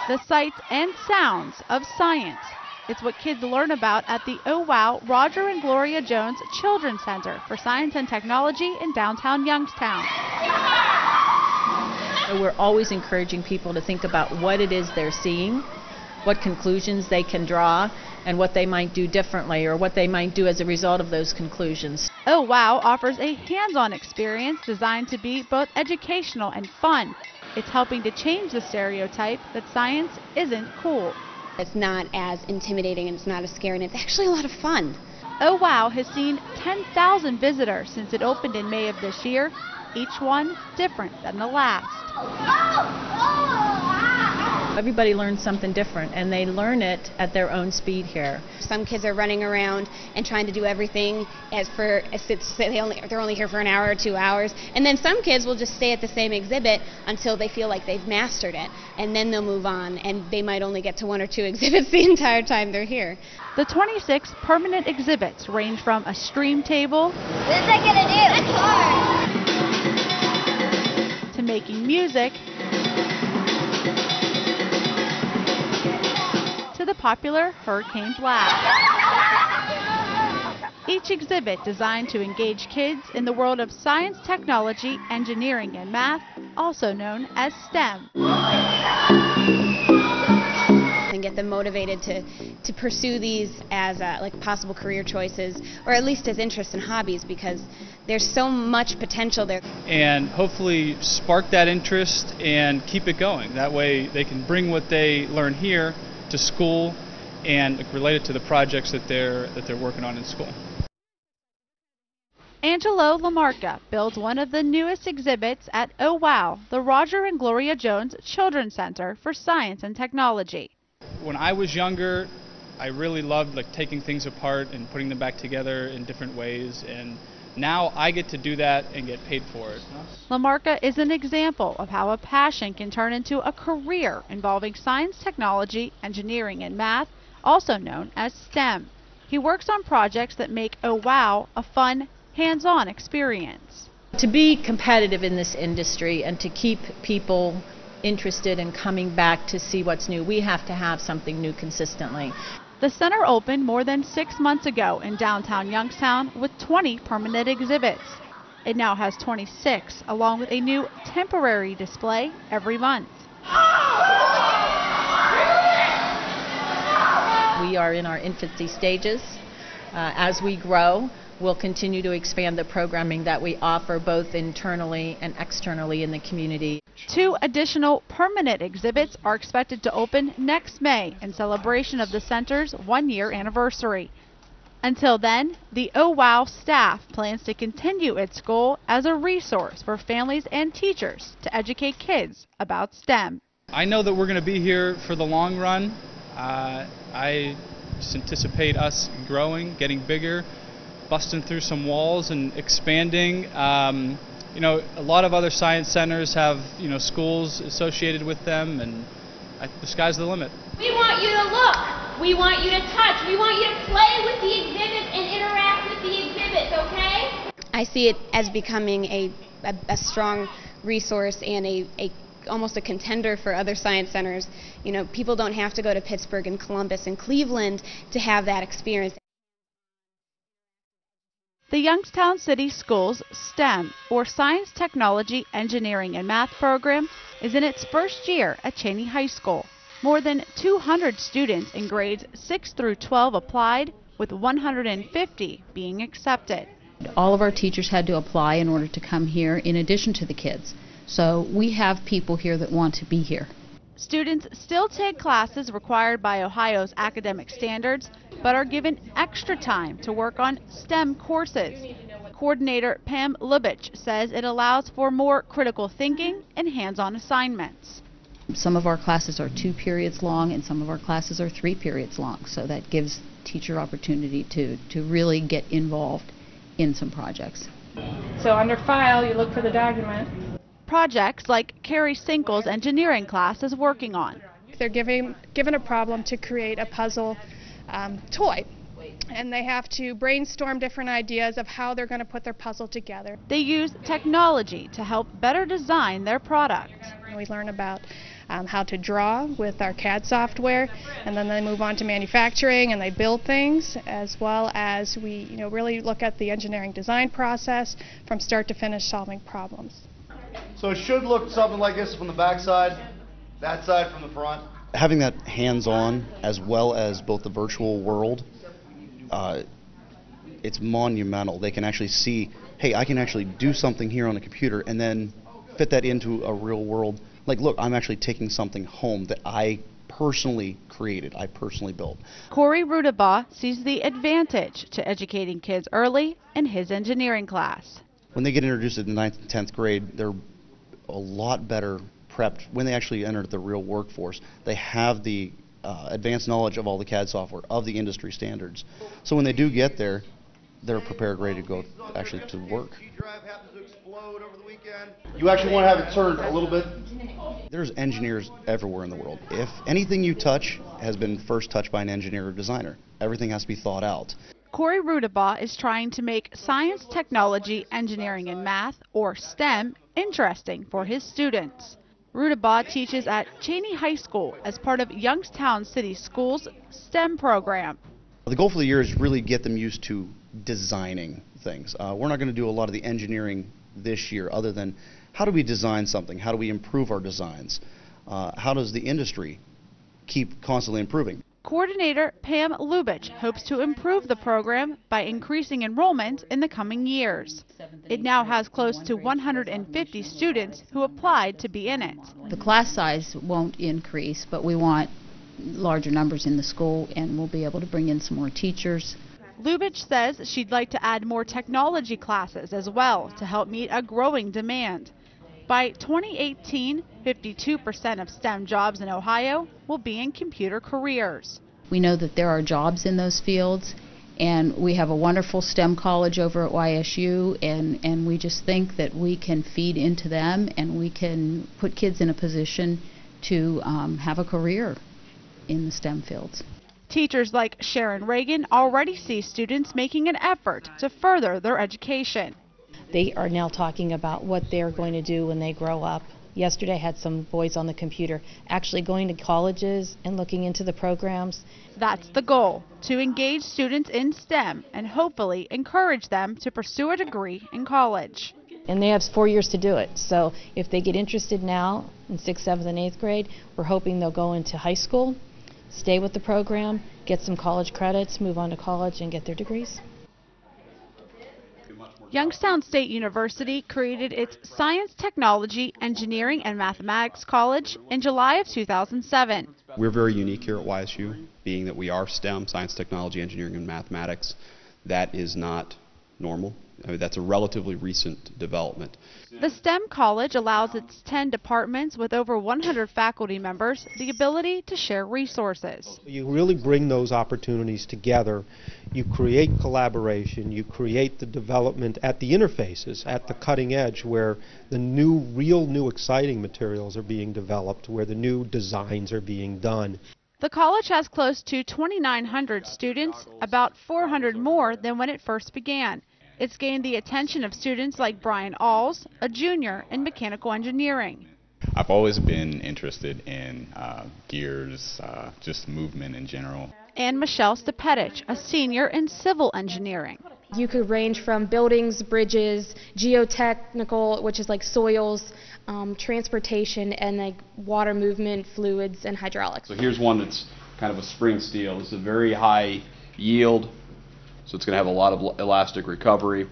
the sights and sounds of science. It's what kids learn about at the Oh Wow Roger and Gloria Jones Children's Center for Science and Technology in downtown Youngstown. We're always encouraging people to think about what it is they're seeing, what conclusions they can draw, and what they might do differently or what they might do as a result of those conclusions. Oh Wow offers a hands-on experience designed to be both educational and fun. It's helping to change the stereotype that science isn't cool. It's not as intimidating and it's not as scary, and it's actually a lot of fun. Oh Wow has seen 10,000 visitors since it opened in May of this year, each one different than the last. Everybody learns something different, and they learn it at their own speed here. Some kids are running around and trying to do everything they're only here for an hour or 2 hours, and then some kids will just stay at the same exhibit until they feel like they've mastered it, and then they'll move on, and they might only get to 1 or 2 exhibits the entire time they're here. The 26 permanent exhibits range from a stream table What is that gonna do? It's hard. to making music to the popular Hurricane Blast. Each exhibit designed to engage kids in the world of science, technology, engineering, and math, also known as STEM. And get them motivated to pursue these as like possible career choices, or at least as interests and hobbies, because there's so much potential there. And hopefully spark that interest and keep it going. That way they can bring what they learn here to school and relate it to the projects that they're working on in school. Angelo Lamarca builds one of the newest exhibits at Oh Wow, the Roger and Gloria Jones Children's Center for Science and Technology. When I was younger, I really loved taking things apart and putting them back together in different ways, and now I get to do that and get paid for it. Lamarca is an example of how a passion can turn into a career involving science, technology, engineering, and math, also known as STEM. He works on projects that make Oh Wow a fun, hands-on experience. To be competitive in this industry and to keep people interested in coming back to see what's new, we have to have something new consistently. The center opened more than 6 months ago in downtown Youngstown with 20 permanent exhibits. It now has 26, along with a new temporary display every month. We are in our infancy stages. As we grow, we'll continue to expand the programming that we offer both internally and externally in the community. 2 additional permanent exhibits are expected to open next May in celebration of the center's 1-year anniversary. Until then, the Oh Wow staff plans to continue its goal as a resource for families and teachers to educate kids about STEM. I know that we're going to be here for the long run. I just anticipate us growing, getting bigger, busting through some walls and expanding. A lot of other science centers have, schools associated with them, and the sky's the limit. We want you to look. We want you to touch. We want you to play with the exhibits and interact with the exhibits, okay? I see it as becoming a strong resource and almost a contender for other science centers. People don't have to go to Pittsburgh and Columbus and Cleveland to have that experience. The Youngstown City Schools STEM, or Science, Technology, Engineering, and Math program, is in its first year at Cheney High School. More than 200 students in grades 6 through 12 applied, with 150 being accepted. All of our teachers had to apply in order to come here, in addition to the kids. So we have people here that want to be here. Students still take classes required by Ohio's academic standards, but are given extra time to work on STEM courses. Coordinator Pam Lubich says it allows for more critical thinking and hands-on assignments. Some of our classes are 2 periods long and some of our classes are 3 periods long, so that gives teacher opportunity to really get involved in some projects. So under File, you look for the document. Projects like Carrie Sinkle's engineering class is working on. They're given a problem to create a puzzle toy, and they have to brainstorm different ideas of how they're going to put their puzzle together. They use technology to help better design their product. We learn about how to draw with our CAD software, and then they move on to manufacturing and they build things, as well as we really look at the engineering design process from start to finish, solving problems. So it should look something like this from the back side, that side from the front. Having that hands-on as well as both the virtual world, it's monumental. They can actually see, hey, I can actually do something here on a computer and then fit that into a real world. Like, look, I'm actually taking something home that I personally created, I personally built. Corey Rudabaugh sees the advantage to educating kids early in his engineering class. When they get introduced to the 9th and 10th grade, they're a lot better prepped when they actually enter the real workforce. They have the advanced knowledge of all the CAD software, of the industry standards. So when they do get there, they're prepared, ready to go actually to work. You actually want to have it turned a little bit. There's engineers everywhere in the world. If anything you touch has been first touched by an engineer or designer, everything has to be thought out. Corey Rudabaugh is trying to make science, technology, engineering, and math, or STEM, interesting for his students. Rudabaugh teaches at Cheney High School as part of Youngstown City Schools' STEM program. The goal for the year is really get them used to designing things. We're not going to do a lot of the engineering this year other than how do we design something? How do we improve our designs? How does the industry keep constantly improving? Coordinator Pam Lubich hopes to improve the program by increasing enrollment in the coming years. It now has close to 150 students who applied to be in it. The class size won't increase, but we want larger numbers in the school, and we'll be able to bring in some more teachers. Lubich says she'd like to add more technology classes as well to help meet a growing demand. By 2018, 52% of STEM jobs in Ohio will be in computer careers. We know that there are jobs in those fields, and we have a wonderful STEM college over at YSU, and we just think that we can feed into them and we can put kids in a position to have a career in the STEM fields. Teachers like Sharon Reagan already see students making an effort to further their education. They are now talking about what they're going to do when they grow up. Yesterday I had some boys on the computer actually going to colleges and looking into the programs. That's the goal, to engage students in STEM and hopefully encourage them to pursue a degree in college. And they have 4 years to do it. So if they get interested now in 6th, 7th, and 8th grade, we're hoping they'll go into high school, stay with the program, get some college credits, move on to college, and get their degrees. Youngstown State University created its Science, Technology, Engineering, and Mathematics College in July of 2007. We're very unique here at YSU, being that we are STEM, Science, Technology, Engineering, and Mathematics. That is not normal. I mean, that's a relatively recent development. The STEM college allows its 10 departments with over 100 faculty members the ability to share resources. You really bring those opportunities together. You create collaboration. You create the development at the interfaces, at the cutting edge, where the real new exciting materials are being developed, where the new designs are being done. The college has close to 2,900 students, about 400 more than when it first began. It's gained the attention of students like Brian Alls, a junior in mechanical engineering. I've always been interested in gears, just movement in general. And Michelle Stepetich, a senior in civil engineering. You could range from buildings, bridges, geotechnical, which is like soils, transportation, and like water movement, fluids, and hydraulics. So here's one that's kind of a spring steel. It's a very high yield, so it's going to have a lot of elastic recovery.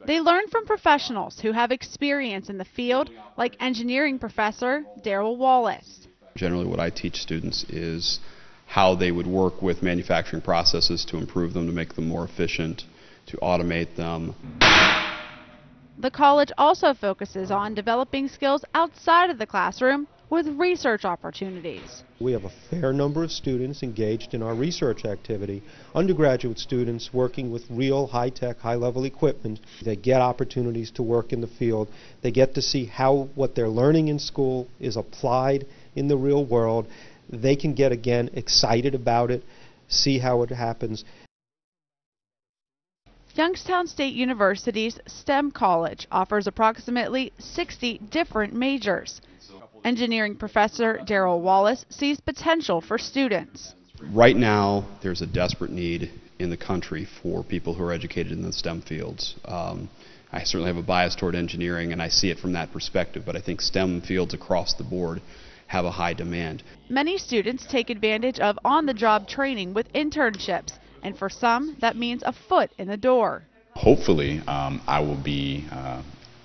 They learn from professionals who have experience in the field, like engineering professor Daryl Wallace. Generally what I teach students is how they would work with manufacturing processes to improve them, to make them more efficient, to automate them. The college also focuses on developing skills outside of the classroom with research opportunities. We have a fair number of students engaged in our research activity, undergraduate students working with real high-tech, high-level equipment. They get opportunities to work in the field. They get to see how what they're learning in school is applied in the real world. They can get, again, excited about it, see how it happens. Youngstown State University's STEM College offers approximately 60 different majors. Engineering professor Darrell Wallace sees potential for students. Right now, there's a desperate need in the country for people who are educated in the STEM fields. I certainly have a bias toward engineering, and I see it from that perspective, but I think STEM fields across the board have a high demand. Many students take advantage of on-the-job training with internships, and for some, that means a foot in the door. Hopefully, I will be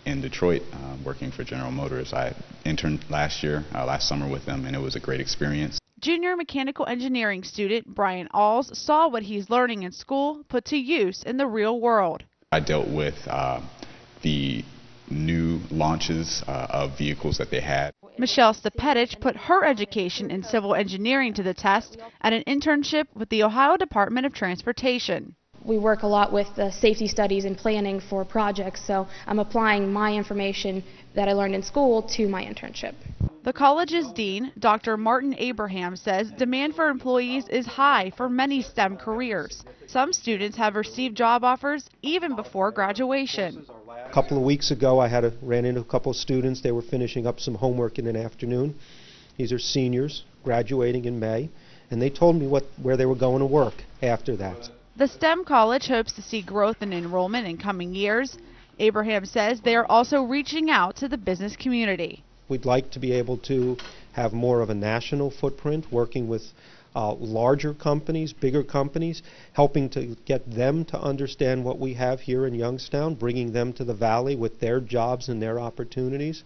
in Detroit working for General Motors. I interned last summer with them, and it was a great experience. Junior mechanical engineering student Brian Alls saw what he's learning in school put to use in the real world. I dealt with the new launches of vehicles that they had. Michelle Stepetich put her education in civil engineering to the test at an internship with the Ohio Department of Transportation. We work a lot with the safety studies and planning for projects, so I'm applying my information that I learned in school to my internship. The college's dean, Dr. Martin Abraham, says demand for employees is high for many STEM careers. Some students have received job offers even before graduation. A couple of weeks ago, I ran into a couple of students. They were finishing up some homework in an afternoon. These are seniors graduating in May, and they told me where they were going to work after that. The STEM college hopes to see growth in enrollment in coming years. Abraham says they are also reaching out to the business community. We'd like to be able to have more of a national footprint, working with larger companies, bigger companies, helping to get them to understand what we have here in Youngstown, bringing them to the valley with their jobs and their opportunities.